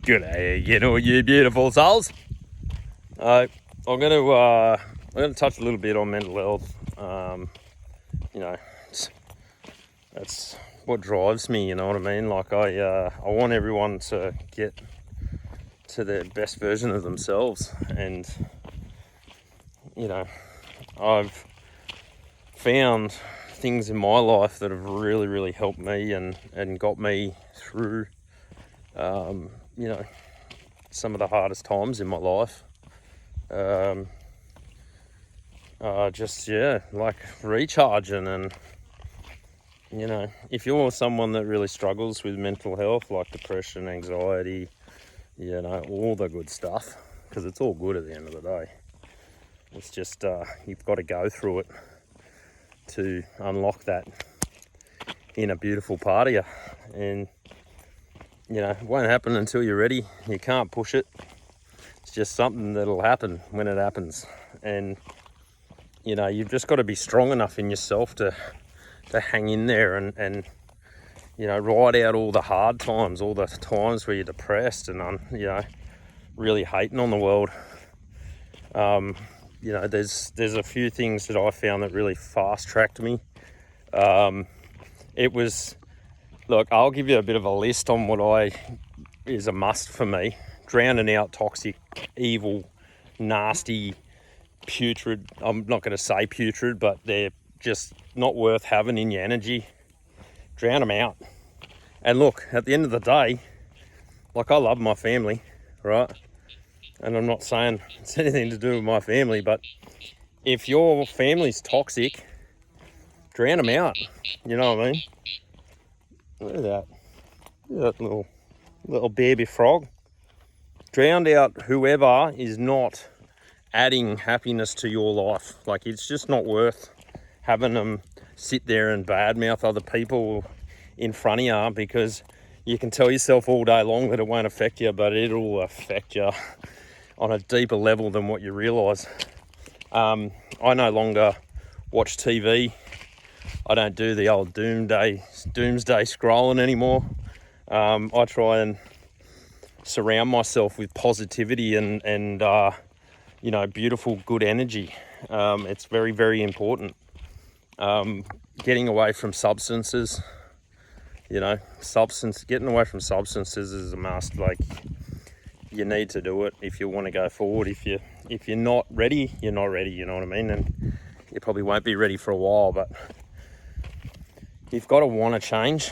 G'day again, all you beautiful souls. I'm gonna touch a little bit on mental health. You know, that's what drives me. You know what I mean? Like I want everyone to get to their best version of themselves, and you know, I've found things in my life that have really helped me and got me through. You know, some of the hardest times in my life. Like recharging, and you know, if you're someone that really struggles with mental health, like depression, anxiety, you know, all the good stuff, because it's all good at the end of the day. It's just you've got to go through it to unlock that inner beautiful part of you, and you know, it won't happen until you're ready. You can't push it. It's just something that'll happen when it happens. And, you know, you've just got to be strong enough in yourself to hang in there and, you know, ride out all the hard times, all the times where you're depressed and, you know, really hating on the world. You know, there's a few things that I found that really fast-tracked me. Look, I'll give you a bit of a list on what is a must for me. Drowning out toxic, evil, nasty, putrid. I'm not going to say putrid, but they're just not worth having in your energy. Drown them out. And look, at the end of the day, like, I love my family, right? And I'm not saying it's anything to do with my family, but if your family's toxic, drown them out. You know what I mean? Look at that. Look at that little baby frog. Drowned out whoever is not adding happiness to your life. Like, it's just not worth having them sit there and badmouth other people in front of you, because you can tell yourself all day long that it won't affect you, but it'll affect you on a deeper level than what you realise. I no longer watch TV. I don't do the old doomsday scrolling anymore. I try and surround myself with positivity and you know, beautiful, good energy. It's very important. Getting away from substances, you know, getting away from substances is a must. Like, you need to do it if you want to go forward. If you're not ready, you're not ready. You know what I mean? And you probably won't be ready for a while, but you've got to want to change.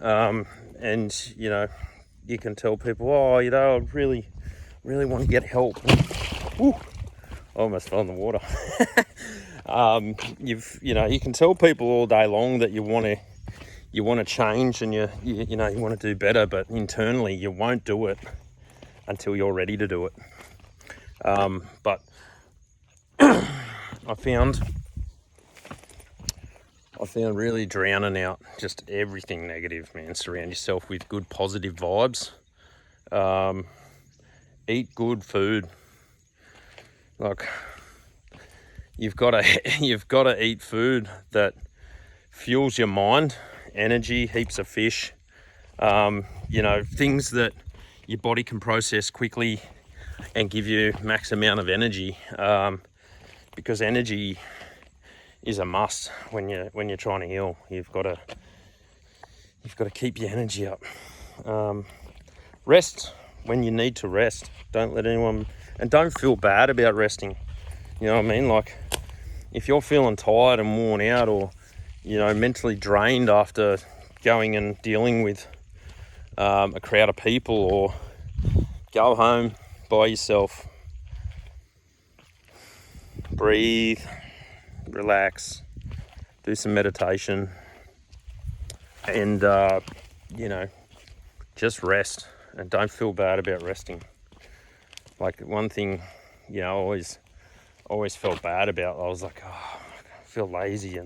And you know, you can tell people, oh, you know, I really want to get help. Ooh, I almost fell in the water. You know, you can tell people all day long that you want to change, and you know, you want to do better, but internally you won't do it until you're ready to do it. But I found really drowning out just everything negative, man. Surround yourself with good, positive vibes. Eat good food. Like, you've got to eat food that fuels your mind, energy, heaps of fish. You know, things that your body can process quickly and give you max amount of energy. Because energy is a must when you're trying to heal. You've got to keep your energy up. Rest when you need to rest. Don't let anyone, and don't feel bad about resting. You know what I mean? Like, if you're feeling tired and worn out, or you know, mentally drained after going and dealing with a crowd of people, or go home by yourself, breathe, relax, do some meditation, and you know, just rest, and don't feel bad about resting. Like, one thing, you know, I always felt bad about, I was like, oh, I feel lazy,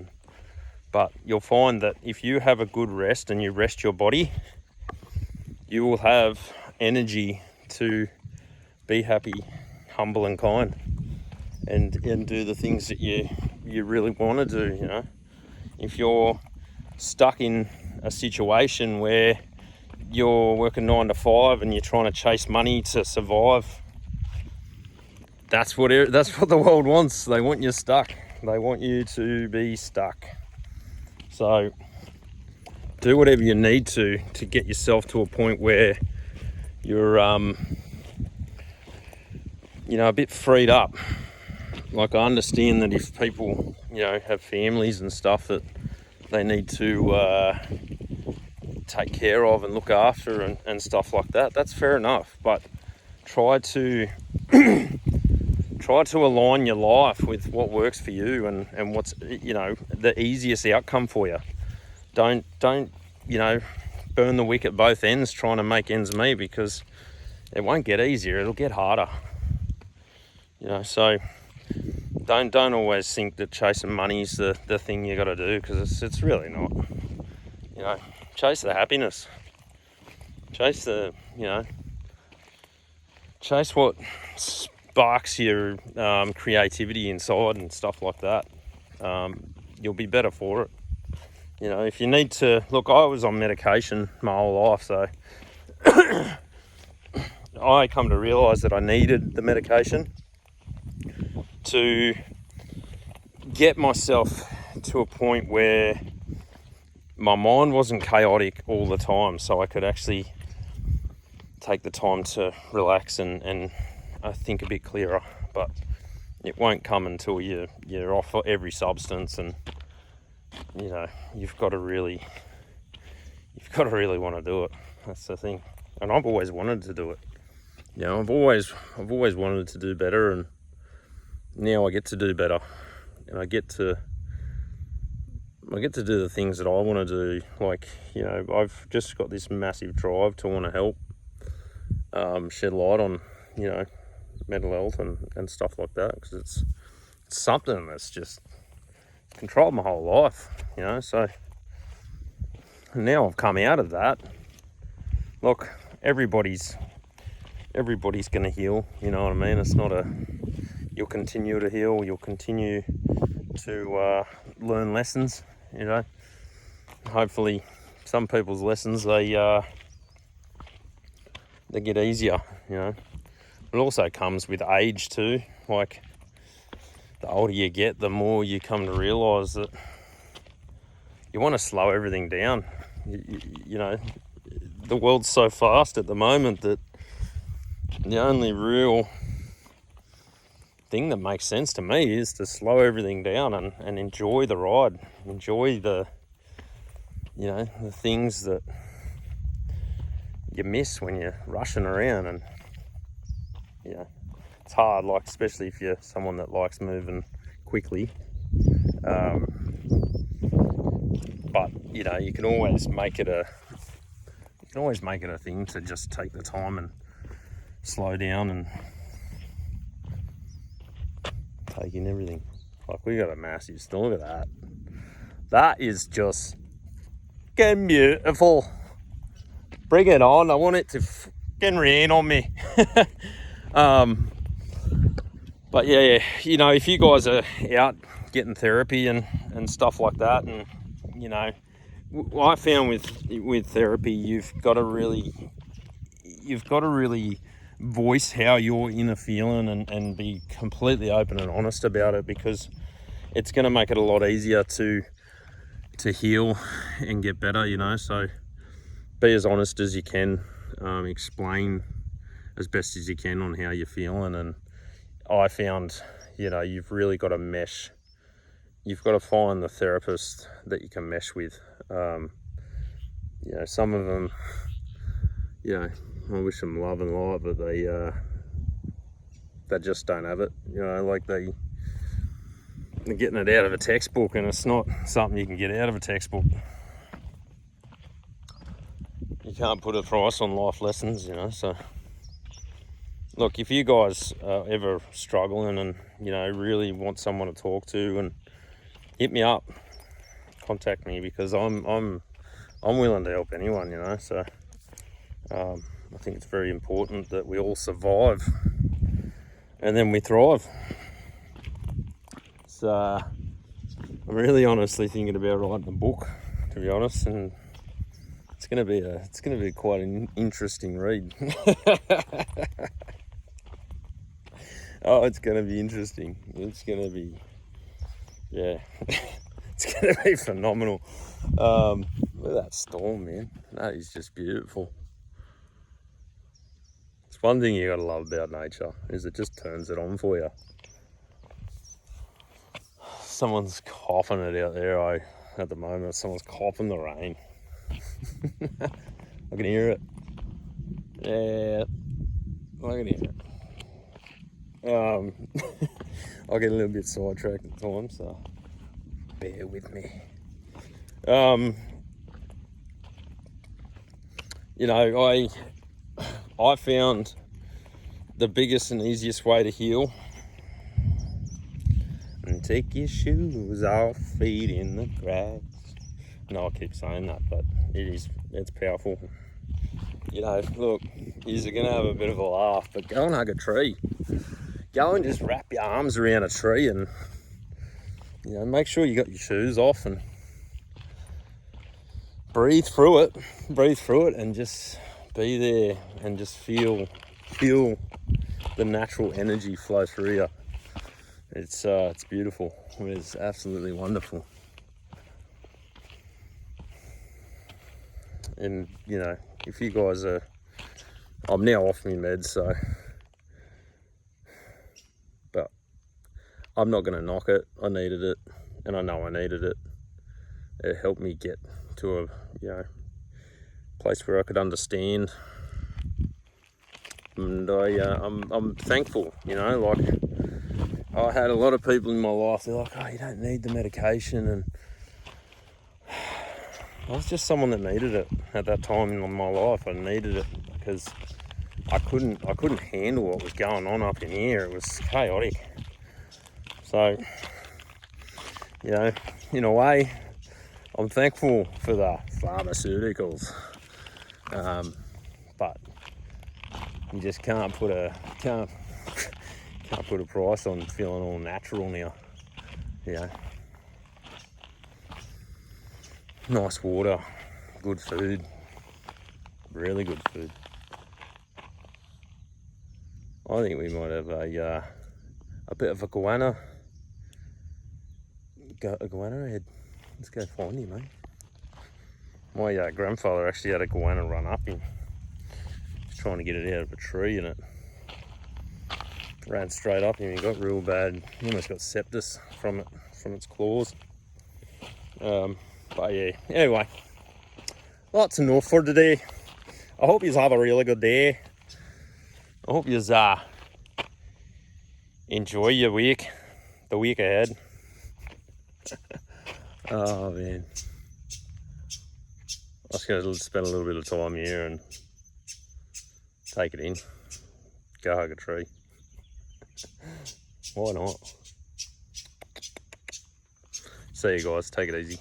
but you'll find that if you have a good rest and you rest your body, you will have energy to be happy, humble and kind, and do the things that you really want to do. You know, if you're stuck in a situation where you're working 9 to 5 and you're trying to chase money to survive. That's what the world wants. They want you stuck. They want you to be stuck. So do whatever you need to get yourself to a point where you're a bit freed up. Like, I understand that if people have families and stuff that they need to take care of and look after and stuff like that, that's fair enough. But try to align your life with what works for you and what's the easiest outcome for you. Don't burn the wick at both ends trying to make ends meet, because it won't get easier, it'll get harder. So don't always think that chasing money's the thing you got to do, because it's really not. Chase the happiness. Chase chase what sparks your creativity inside and stuff like that. You'll be better for it. If you need to, look, I was on medication my whole life, so I come to realise that I needed the medication to get myself to a point where my mind wasn't chaotic all the time, so I could actually take the time to relax and I think a bit clearer. But it won't come until you're off every substance, and you've got to really want to do it. That's the thing. And I've always wanted to do it. I've always wanted to do better, and now I get to do better, and I get to do the things that I want to do. Like, I've just got this massive drive to want to help shed light on mental health and stuff like that, because it's something that's just controlled my whole life. So now I've come out of that. Look, everybody's going to heal, you know what I mean? It's not you'll continue to heal, you'll continue to learn lessons, Hopefully some people's lessons, they get easier, It also comes with age too. Like, the older you get, the more you come to realise that you want to slow everything down. The world's so fast at the moment that the only real thing that makes sense to me is to slow everything down and enjoy the ride. Enjoy the things that you miss when you're rushing around. And it's hard, like, especially if you're someone that likes moving quickly. But you can always make it a thing to just take the time and slow down and take in everything. Like, we got a massive storm. Look at that. That is just getting beautiful. Bring it on. I want it to fucking rain on me. But yeah, if you guys are out getting therapy and stuff like that, and I found with therapy, you've got to really voice how you're inner feeling and be completely open and honest about it, because it's going to make it a lot easier to heal and get better. So be as honest as you can, explain as best as you can on how you're feeling. And I found you've really got to mesh. You've got to find the therapist that you can mesh with. Some of them, I wish them love and light, but they just don't have it. Like they're getting it out of a textbook, and it's not something you can get out of a textbook. You can't put a price on life lessons, so look, if you guys are ever struggling and really want someone to talk to, and hit me up, contact me, because I'm willing to help anyone, so I think it's very important that we all survive and then we thrive. So I'm really honestly thinking about writing a book, to be honest, and it's gonna be quite an interesting read. Oh, it's gonna be interesting. It's gonna be, yeah, it's gonna be phenomenal. Look at that storm, man. That is just beautiful. It's one thing you gotta love about nature is it just turns it on for you. Someone's coughing it out there. At the moment, someone's coughing the rain. I can hear it. Yeah, I can hear it. I get a little bit sidetracked at times, so bear with me. You know, I found the biggest and easiest way to heal. And take your shoes off, feet in the grass. No, I keep saying that, but it's powerful. You know, look, you're gonna have a bit of a laugh, but go and hug a tree. Go and just wrap your arms around a tree and, you know, make sure you got your shoes off and breathe through it and just be there and just feel the natural energy flow through you. It's beautiful. It's absolutely wonderful. And, you know, if you guys I'm now off my meds, so, but I'm not going to knock it. I needed it, and I know I needed it. It helped me get to a, you know, place where I could understand. And I'm thankful, you know, like, I had a lot of people in my life, they're like, oh, you don't need the medication, and I was just someone that needed it at that time in my life. I needed it because I couldn't handle what was going on up in here. It was chaotic. So, you know, in a way, I'm thankful for the pharmaceuticals, but you just can't put a price on feeling all natural now. Yeah. Nice water, good food, really good food. I think we might have a bit of a goanna head. Let's go find him, mate. My grandfather actually had a goanna run up him. He's trying to get it out of a tree, and it ran straight up him. He got real bad. He almost got sepsis from its claws. But yeah, anyway, that's enough for today. I hope you have a really good day. I hope you enjoy your week, the week ahead. Oh man, I was going to spend a little bit of time here and take it in. Go hug a tree. Why not? See you guys, take it easy.